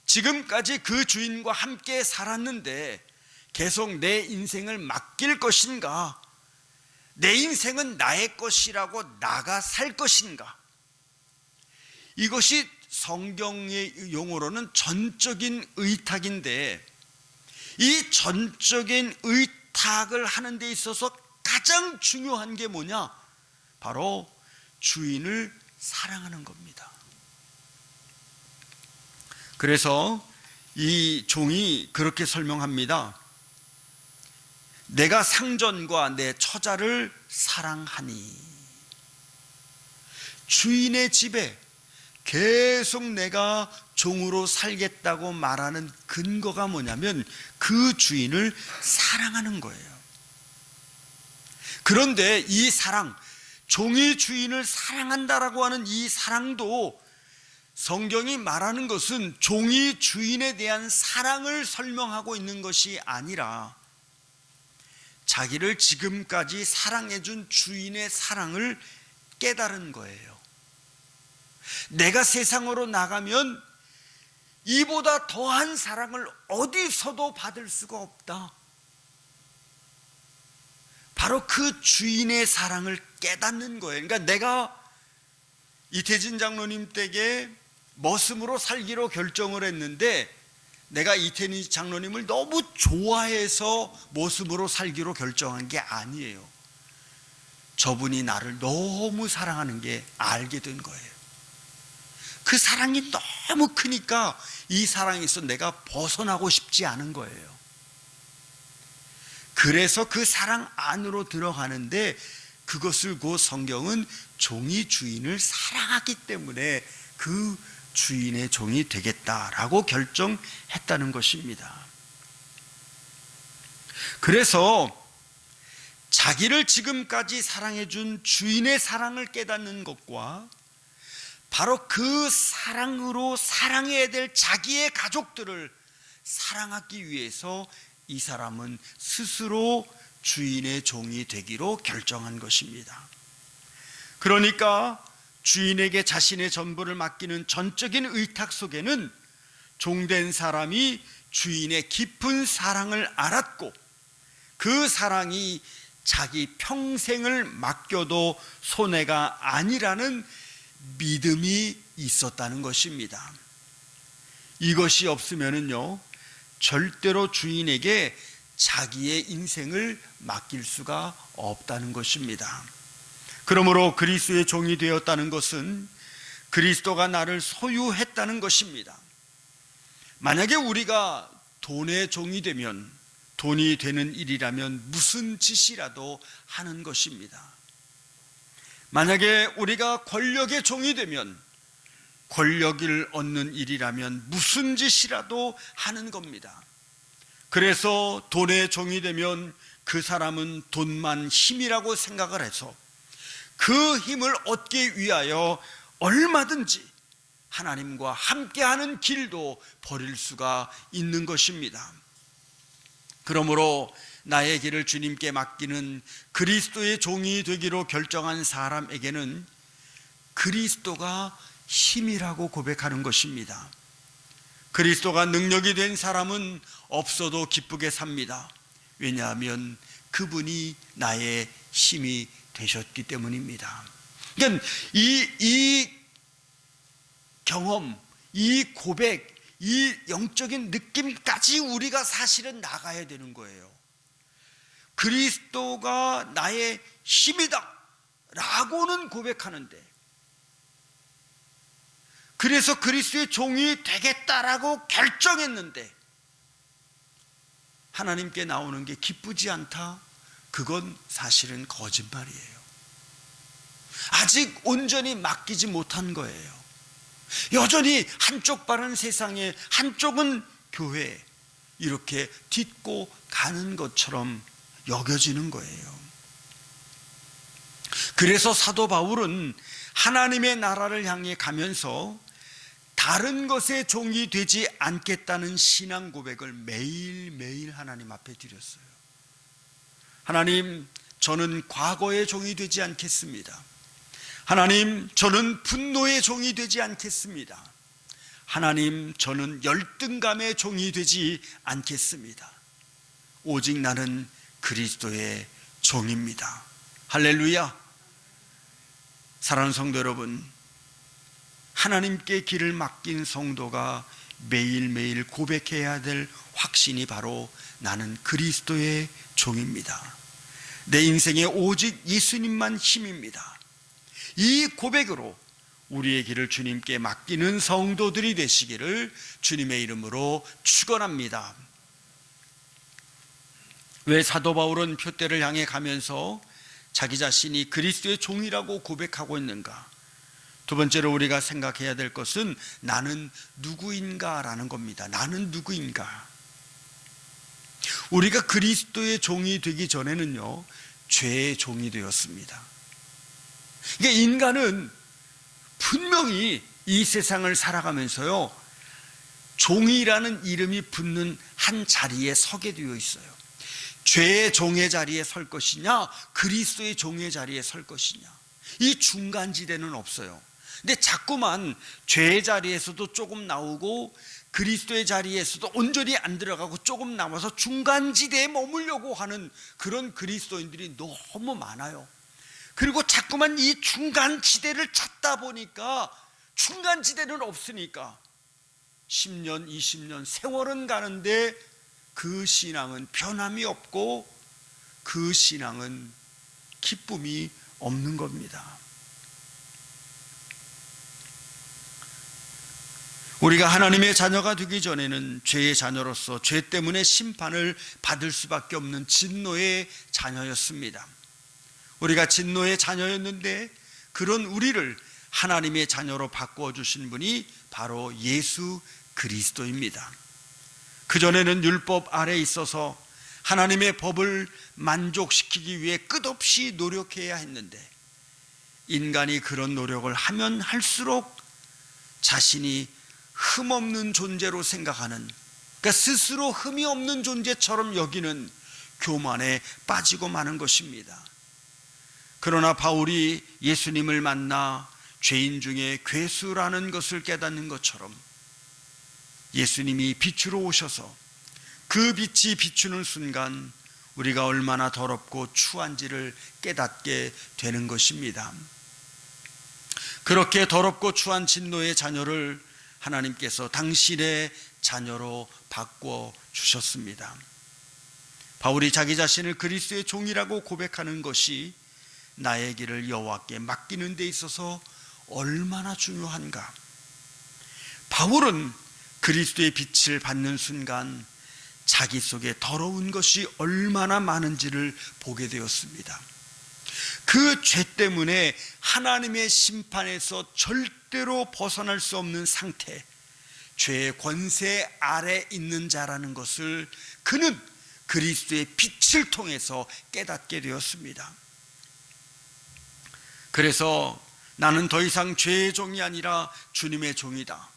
지금까지 그 주인과 함께 살았는데 계속 내 인생을 맡길 것인가, 내 인생은 나의 것이라고 나가 살 것인가. 이것이 성경의 용어로는 전적인 의탁인데, 이 전적인 의탁을 하는 데 있어서 가장 중요한 게 뭐냐? 바로 주인을 사랑하는 겁니다. 그래서 이 종이 그렇게 설명합니다. 내가 상전과 내 처자를 사랑하니. 주인의 집에 계속 내가 종으로 살겠다고 말하는 근거가 뭐냐면 그 주인을 사랑하는 거예요. 그런데 이 사랑, 종이 주인을 사랑한다라고 하는 이 사랑도 성경이 말하는 것은 종이 주인에 대한 사랑을 설명하고 있는 것이 아니라 자기를 지금까지 사랑해준 주인의 사랑을 깨달은 거예요. 내가 세상으로 나가면 이보다 더한 사랑을 어디서도 받을 수가 없다. 바로 그 주인의 사랑을 깨닫는 거예요. 그러니까 내가 이태진 장로님 댁에 머슴으로 살기로 결정을 했는데 내가 이태진 장로님을 너무 좋아해서 머슴으로 살기로 결정한 게 아니에요. 저분이 나를 너무 사랑하는 게 알게 된 거예요. 그 사랑이 너무 크니까 이 사랑에서 내가 벗어나고 싶지 않은 거예요. 그래서 그 사랑 안으로 들어가는데 그것을 곧 성경은 종이 주인을 사랑하기 때문에 그 주인의 종이 되겠다라고 결정했다는 것입니다. 그래서 자기를 지금까지 사랑해준 주인의 사랑을 깨닫는 것과 바로 그 사랑으로 사랑해야 될 자기의 가족들을 사랑하기 위해서 이 사람은 스스로 주인의 종이 되기로 결정한 것입니다. 그러니까 주인에게 자신의 전부를 맡기는 전적인 의탁 속에는 종된 사람이 주인의 깊은 사랑을 알았고 그 사랑이 자기 평생을 맡겨도 손해가 아니라는 믿음이 있었다는 것입니다. 이것이 없으면은요, 절대로 주인에게 자기의 인생을 맡길 수가 없다는 것입니다. 그러므로 그리스도의 종이 되었다는 것은 그리스도가 나를 소유했다는 것입니다. 만약에 우리가 돈의 종이 되면, 돈이 되는 일이라면 무슨 짓이라도 하는 것입니다. 만약에 우리가 권력의 종이 되면 권력을 얻는 일이라면 무슨 짓이라도 하는 겁니다. 그래서 돈의 종이 되면 그 사람은 돈만 힘이라고 생각을 해서 그 힘을 얻기 위하여 얼마든지 하나님과 함께하는 길도 버릴 수가 있는 것입니다. 그러므로 나의 길을 주님께 맡기는 그리스도의 종이 되기로 결정한 사람에게는 그리스도가 힘이라고 고백하는 것입니다. 그리스도가 능력이 된 사람은 없어도 기쁘게 삽니다. 왜냐하면 그분이 나의 힘이 되셨기 때문입니다. 그러니까 이 경험, 이 고백, 이 영적인 느낌까지 우리가 사실은 나가야 되는 거예요. 그리스도가 나의 힘이다 라고는 고백하는데, 그래서 그리스도의 종이 되겠다라고 결정했는데 하나님께 나오는 게 기쁘지 않다? 그건 사실은 거짓말이에요. 아직 온전히 맡기지 못한 거예요. 여전히 한쪽 발은 세상에, 한쪽은 교회에 이렇게 딛고 가는 것처럼 여겨지는 거예요. 그래서 사도 바울은 하나님의 나라를 향해 가면서 다른 것의 종이 되지 않겠다는 신앙 고백을 매일매일 하나님 앞에 드렸어요. 하나님, 저는 과거의 종이 되지 않겠습니다. 하나님, 저는 분노의 종이 되지 않겠습니다. 하나님, 저는 열등감의 종이 되지 않겠습니다. 오직 나는 그리스도의 종입니다. 할렐루야. 사랑하는 성도 여러분, 하나님께 길을 맡긴 성도가 매일매일 고백해야 될 확신이 바로 나는 그리스도의 종입니다. 내 인생에 오직 예수님만 힘입니다. 이 고백으로 우리의 길을 주님께 맡기는 성도들이 되시기를 주님의 이름으로 축원합니다. 왜 사도 바울은 표대를 향해 가면서 자기 자신이 그리스도의 종이라고 고백하고 있는가? 두 번째로 우리가 생각해야 될 것은 나는 누구인가라는 겁니다. 나는 누구인가? 우리가 그리스도의 종이 되기 전에는요, 죄의 종이 되었습니다. 그러니까 인간은 분명히 이 세상을 살아가면서요, 종이라는 이름이 붙는 한 자리에 서게 되어 있어요. 죄의 종의 자리에 설 것이냐, 그리스도의 종의 자리에 설 것이냐, 이 중간지대는 없어요. 근데 자꾸만 죄의 자리에서도 조금 나오고 그리스도의 자리에서도 온전히 안 들어가고 조금 남아서 중간지대에 머물려고 하는 그런 그리스도인들이 너무 많아요. 그리고 자꾸만 이 중간지대를 찾다 보니까 중간지대는 없으니까 10년, 20년 세월은 가는데 그 신앙은 변함이 없고 그 신앙은 기쁨이 없는 겁니다. 우리가 하나님의 자녀가 되기 전에는 죄의 자녀로서 죄 때문에 심판을 받을 수밖에 없는 진노의 자녀였습니다. 우리가 진노의 자녀였는데 그런 우리를 하나님의 자녀로 바꾸어 주신 분이 바로 예수 그리스도입니다. 그전에는 율법 아래에 있어서 하나님의 법을 만족시키기 위해 끝없이 노력해야 했는데 인간이 그런 노력을 하면 할수록 자신이 흠없는 존재로 생각하는, 그러니까 스스로 흠이 없는 존재처럼 여기는 교만에 빠지고 마는 것입니다. 그러나 바울이 예수님을 만나 죄인 중에 괴수라는 것을 깨닫는 것처럼 예수님이 빛으로 오셔서 그 빛이 비추는 순간 우리가 얼마나 더럽고 추한지를 깨닫게 되는 것입니다. 그렇게 더럽고 추한 진노의 자녀를 하나님께서 당신의 자녀로 바꾸어 주셨습니다. 바울이 자기 자신을 그리스도의 종이라고 고백하는 것이 나의 길을 여호와께 맡기는 데 있어서 얼마나 중요한가. 바울은 그리스도의 빛을 받는 순간 자기 속에 더러운 것이 얼마나 많은지를 보게 되었습니다. 그 죄 때문에 하나님의 심판에서 절대로 벗어날 수 없는 상태, 죄의 권세 아래 있는 자라는 것을 그는 그리스도의 빛을 통해서 깨닫게 되었습니다. 그래서 나는 더 이상 죄의 종이 아니라 주님의 종이다.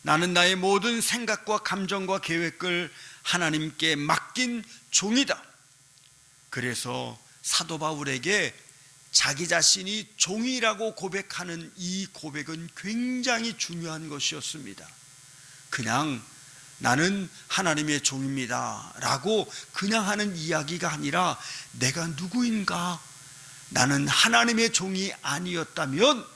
나는 나의 모든 생각과 감정과 계획을 하나님께 맡긴 종이다. 그래서 사도 바울에게 자기 자신이 종이라고 고백하는 이 고백은 굉장히 중요한 것이었습니다. 그냥 나는 하나님의 종입니다 라고 그냥 하는 이야기가 아니라 내가 누구인가, 나는 하나님의 종이 아니었다면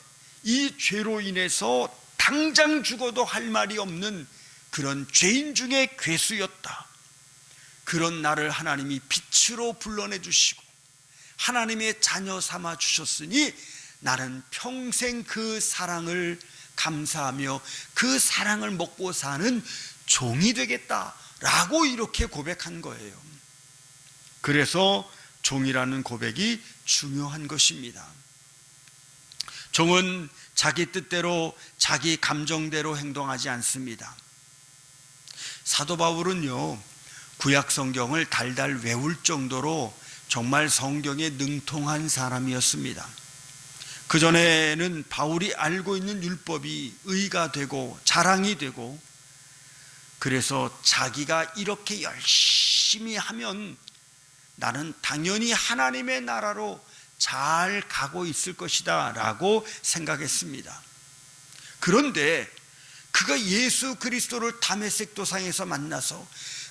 이 죄로 인해서 당장 죽어도 할 말이 없는 그런 죄인 중에 괴수였다. 그런 나를 하나님이 빛으로 불러내 주시고 하나님의 자녀 삼아 주셨으니 나는 평생 그 사랑을 감사하며 그 사랑을 먹고 사는 종이 되겠다라고 이렇게 고백한 거예요. 그래서 종이라는 고백이 중요한 것입니다. 종은 자기 뜻대로 자기 감정대로 행동하지 않습니다. 사도 바울은요, 구약 성경을 달달 외울 정도로 정말 성경에 능통한 사람이었습니다. 그전에는 바울이 알고 있는 율법이 의가 되고 자랑이 되고, 그래서 자기가 이렇게 열심히 하면 나는 당연히 하나님의 나라로 잘 가고 있을 것이다 라고 생각했습니다. 그런데 그가 예수 그리스도를 다메섹 도상에서 만나서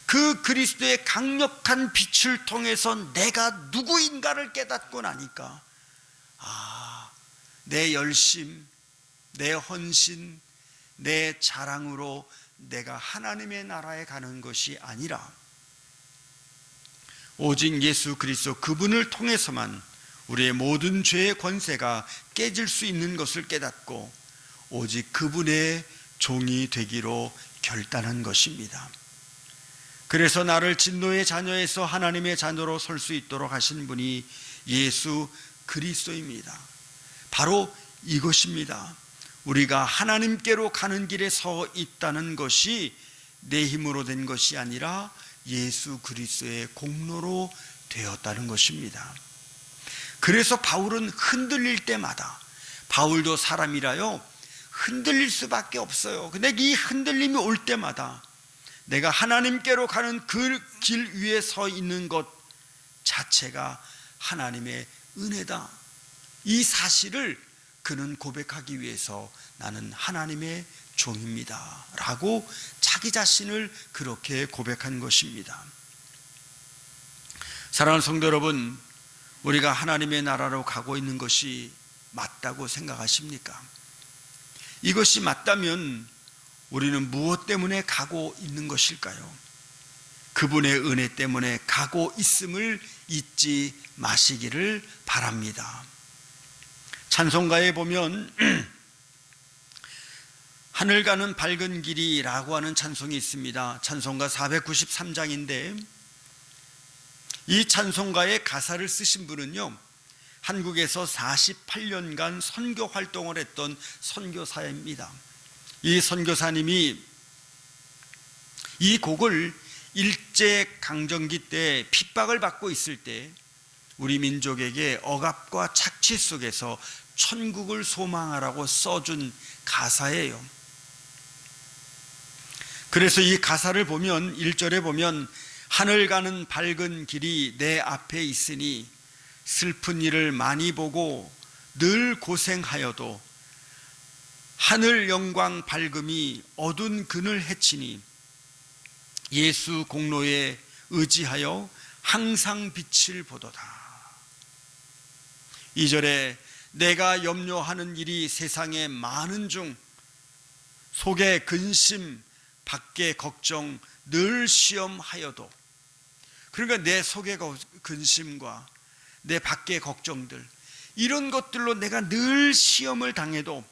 그 그리스도의 강력한 빛을 통해서 내가 누구인가를 깨닫고 나니까 내 열심, 내 헌신, 내 자랑으로 내가 하나님의 나라에 가는 것이 아니라 오직 예수 그리스도 그분을 통해서만 우리의 모든 죄의 권세가 깨질 수 있는 것을 깨닫고 오직 그분의 종이 되기로 결단한 것입니다. 그래서 나를 진노의 자녀에서 하나님의 자녀로 설 수 있도록 하신 분이 예수 그리스도입니다. 바로 이것입니다. 우리가 하나님께로 가는 길에 서 있다는 것이 내 힘으로 된 것이 아니라 예수 그리스도의 공로로 되었다는 것입니다. 그래서 바울은 흔들릴 때마다, 바울도 사람이라요 흔들릴 수밖에 없어요. 근데 이 흔들림이 올 때마다 내가 하나님께로 가는 그 길 위에 서 있는 것 자체가 하나님의 은혜다, 이 사실을 그는 고백하기 위해서 나는 하나님의 종입니다 라고 자기 자신을 그렇게 고백한 것입니다. 사랑하는 성도 여러분, 우리가 하나님의 나라로 가고 있는 것이 맞다고 생각하십니까? 이것이 맞다면 우리는 무엇 때문에 가고 있는 것일까요? 그분의 은혜 때문에 가고 있음을 잊지 마시기를 바랍니다. 찬송가에 보면 하늘 가는 밝은 길이라고 하는 찬송이 있습니다. 찬송가 493장인데 이 찬송가의 가사를 쓰신 분은요, 한국에서 48년간 선교 활동을 했던 선교사입니다. 이 선교사님이 이 곡을 일제강점기 때 핍박을 받고 있을 때 우리 민족에게 억압과 착취 속에서 천국을 소망하라고 써준 가사예요. 그래서 이 가사를 보면 1절에 보면 하늘 가는 밝은 길이 내 앞에 있으니 슬픈 일을 많이 보고 늘 고생하여도 하늘 영광 밝음이 어두운 그늘 해치니 예수 공로에 의지하여 항상 빛을 보도다. 2절에 내가 염려하는 일이 세상에 많은 중 속에 근심 밖에 걱정 늘 시험하여도, 그러니까 내 속의 근심과 내 밖의 걱정들, 이런 것들로 내가 늘 시험을 당해도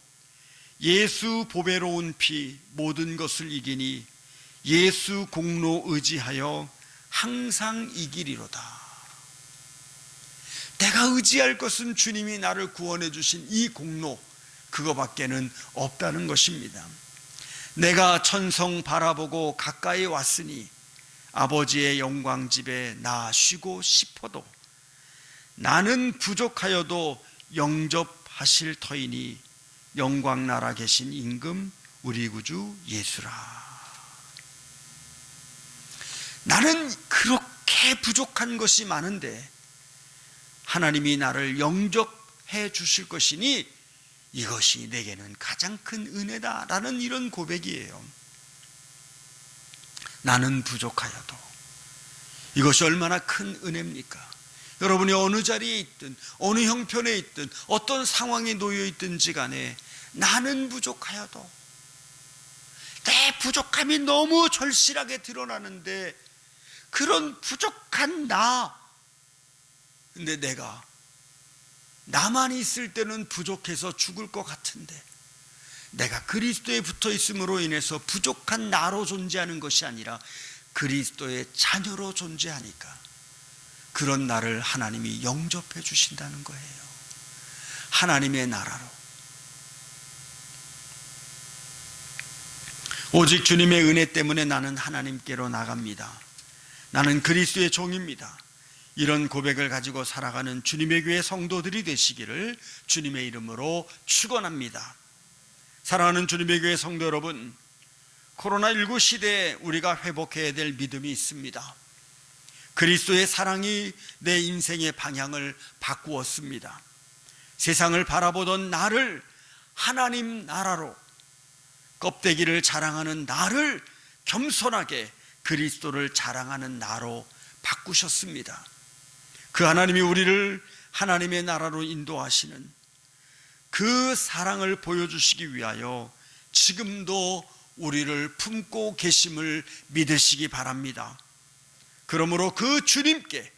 예수 보배로운 피 모든 것을 이기니 예수 공로 의지하여 항상 이기리로다. 내가 의지할 것은 주님이 나를 구원해 주신 이 공로, 그거밖에는 없다는 것입니다. 내가 천성 바라보고 가까이 왔으니 아버지의 영광 집에 나 쉬고 싶어도 나는 부족하여도 영접하실 터이니 영광 나라 계신 임금 우리 구주 예수라. 나는 그렇게 부족한 것이 많은데 하나님이 나를 영접해 주실 것이니 이것이 내게는 가장 큰 은혜다라는 이런 고백이에요. 나는 부족하여도, 이것이 얼마나 큰 은혜입니까? 여러분이 어느 자리에 있든 어느 형편에 있든 어떤 상황에 놓여 있든지 간에 나는 부족하여도, 내 부족함이 너무 절실하게 드러나는데 그런 부족한 근데 내가 나만 있을 때는 부족해서 죽을 것 같은데 내가 그리스도에 붙어 있음으로 인해서 부족한 나로 존재하는 것이 아니라 그리스도의 자녀로 존재하니까 그런 나를 하나님이 영접해 주신다는 거예요. 하나님의 나라로. 오직 주님의 은혜 때문에 나는 하나님께로 나갑니다. 나는 그리스도의 종입니다. 이런 고백을 가지고 살아가는 주님의 교회 성도들이 되시기를 주님의 이름으로 축원합니다. 사랑하는 주님의 교회 성도 여러분, 코로나19 시대에 우리가 회복해야 될 믿음이 있습니다. 그리스도의 사랑이 내 인생의 방향을 바꾸었습니다. 세상을 바라보던 나를 하나님 나라로, 껍데기를 자랑하는 나를 겸손하게 그리스도를 자랑하는 나로 바꾸셨습니다. 그 하나님이 우리를 하나님의 나라로 인도하시는 그 사랑을 보여주시기 위하여 지금도 우리를 품고 계심을 믿으시기 바랍니다. 그러므로 그 주님께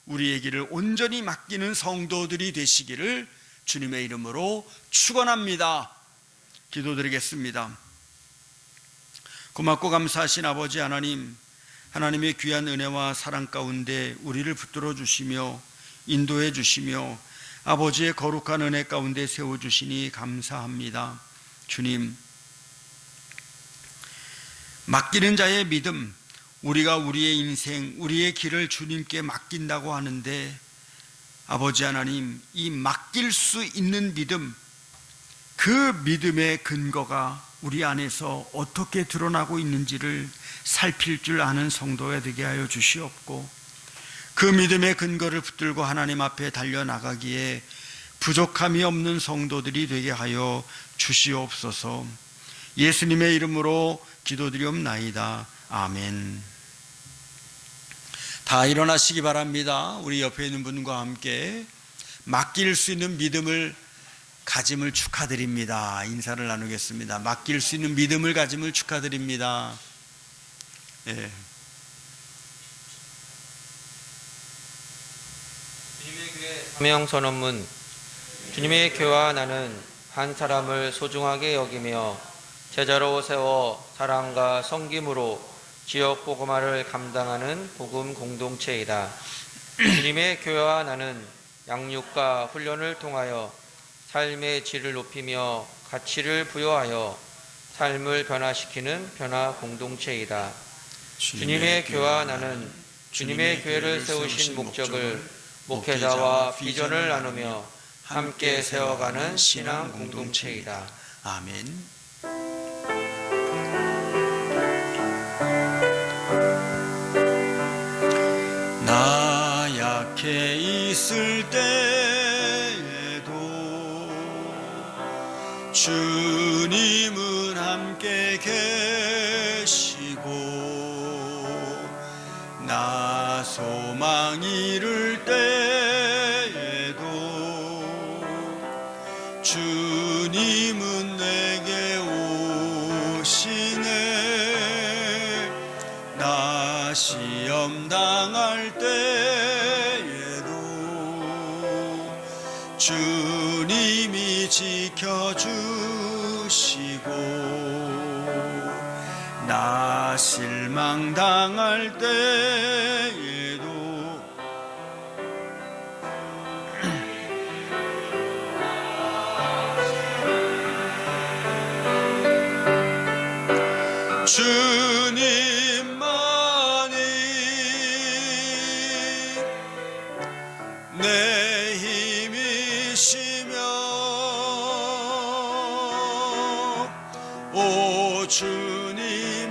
우리의 길을 온전히 맡기는 성도들이 되시기를 주님의 이름으로 축원합니다. 기도드리겠습니다. 고맙고 감사하신 아버지 하나님, 하나님의 귀한 은혜와 사랑 가운데 우리를 붙들어 주시며 인도해 주시며 아버지의 거룩한 은혜 가운데 세워주시니 감사합니다. 주님, 맡기는 자의 믿음, 우리가 우리의 인생, 우리의 길을 주님께 맡긴다고 하는데 아버지 하나님, 이 맡길 수 있는 믿음, 그 믿음의 근거가 우리 안에서 어떻게 드러나고 있는지를 살필 줄 아는 성도가 되게 하여 주시옵고, 그 믿음의 근거를 붙들고 하나님 앞에 달려나가기에 부족함이 없는 성도들이 되게 하여 주시옵소서. 예수님의 이름으로 기도드리옵나이다. 아멘. 다 일어나시기 바랍니다. 우리 옆에 있는 분과 함께 맡길 수 있는 믿음을 가짐을 축하드립니다. 인사를 나누겠습니다. 맡길 수 있는 믿음을 가짐을 축하드립니다. 예. 주님의 교회 사명 선언문. 주님의 교회와 나는 한 사람을 소중하게 여기며 제자로 세워 사랑과 섬김으로 지역 복음화를 감당하는 복음 공동체이다. 주님의 교회와 나는 양육과 훈련을 통하여 삶의 질을 높이며 가치를 부여하여 삶을 변화시키는 변화 공동체이다. 주님의 교회와 나는 주님의 교회를 세우신 목적을 목회자와 비전을 나누며 함께 세워가는 신앙 공동체이다. 아멘. 나 약해 있을 때에도 주님은 함께 계시고, 나 소망 잃을 때에도 주님은 내게 오시네. 나 시험 당할 때에도 주님이 지켜주시고, 나 실망 당할 때에도 주님만이 내 힘이시며, 오 주님만이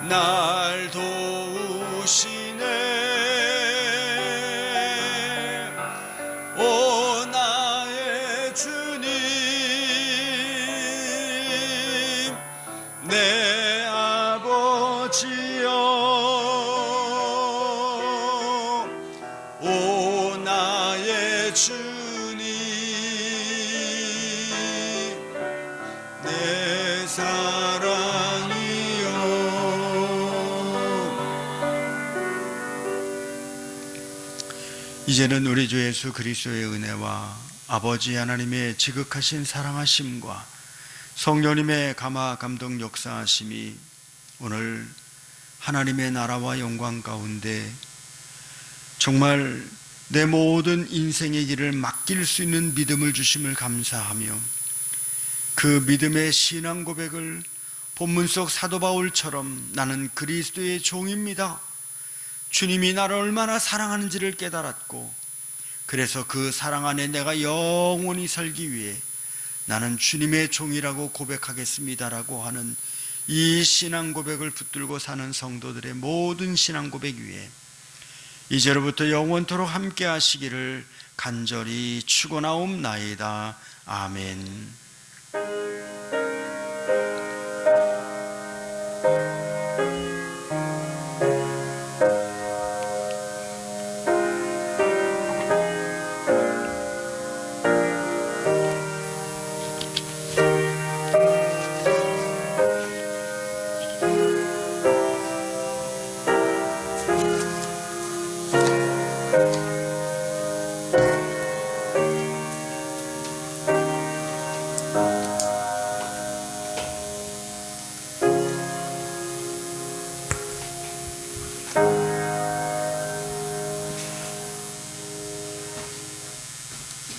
날 도우시네. 오 나의 주님, 내 아버지여, 오 나의 주님, 내 사랑이여. 이제는 우리 주 예수 그리스도의 은혜와 아버지 하나님의 지극하신 사랑하심과 성령님의 감화 감동 역사하심이 오늘 하나님의 나라와 영광 가운데 정말 내 모든 인생의 길을 맡길 수 있는 믿음을 주심을 감사하며, 그 믿음의 신앙 고백을 본문 속 사도 바울처럼 나는 그리스도의 종입니다, 주님이 나를 얼마나 사랑하는지를 깨달았고, 그래서 그 사랑 안에 내가 영원히 살기 위해 나는 주님의 종이라고 고백하겠습니다라고 하는 이 신앙 고백을 붙들고 사는 성도들의 모든 신앙 고백 위에 이제로부터 영원토록 함께 하시기를 간절히 축원하옵나이다. 아멘.